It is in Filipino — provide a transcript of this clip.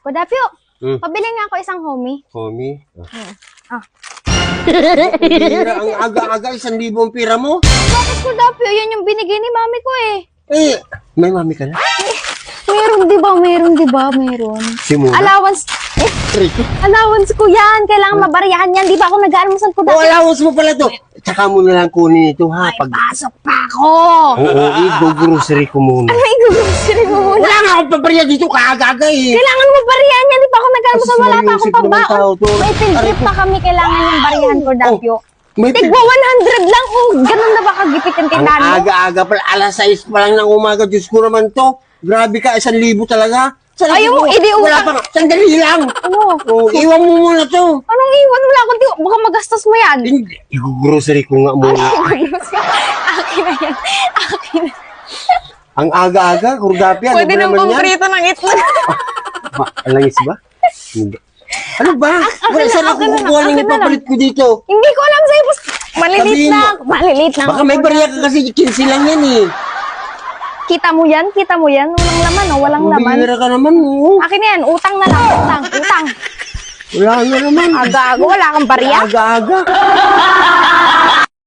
Kudapyo, pabili nga ako isang homie. Homie? Ah. Ang aga-aga, 1,000 ang pira mo? Bakit Kudapyo? Yan yung binigay ni mami ko eh. Eh, may mami ka na? Meron di ba? Meron. Simula? Allowance. Allowance ko yan. Kailangan mabariyahan yan. Di ba ako nag-aalmusal ko Oh, dati? allowance mo pala to. Tsaka mo na lang kunin ito, ha? Ay, pasok pa ako. Oo, i-grocery ko muna. Ay, gugustuhin mo muna. Wala nga akong pabarya dito, kaaga-aga eh. Kailangan mo bariyahan yan. Di ba ako nag-aalmusal? Wala pa akong Kasi mga tao pambaon. to. May pintrip pa kami. Kailangan yung bariyahan ko, Dapyo. May Tigwa 100 lang. Oh, ganun na ba kagipit yung Ang tindahan mo? aga-aga pala, alas 6 pa lang ng umaga. Diyos ko naman to. Grabe ka, 1,000 talaga. Ayaw mo, Wala idiutang. pa, sandali lang. Ano? Oh, iwan mo muna to. Anong iwan? Wala akong tiwa. Baka magastos mo yan. Hindi, i-grocery ko nga muna. Akin na yan. Akin na. Ang aga-aga, kurdapya. Pwede nang pamprito ng itlog. Alangis ba? Hindi. Ano ba? Wala, saan ako kukuha ng ipapalit ko dito? Hindi ko alam sa'yo. Maliliit Sabihin lang. mo. Maliliit lang. Baka may barya ka kasi 15 lang yan eh. Kita mo yan? Walang laman, oh. Walang laman. Bumira ka naman, oh. Akin na yan. Utang na lang. Utang. Wala na naman. Agago. Wala kang barya. Aga-aga.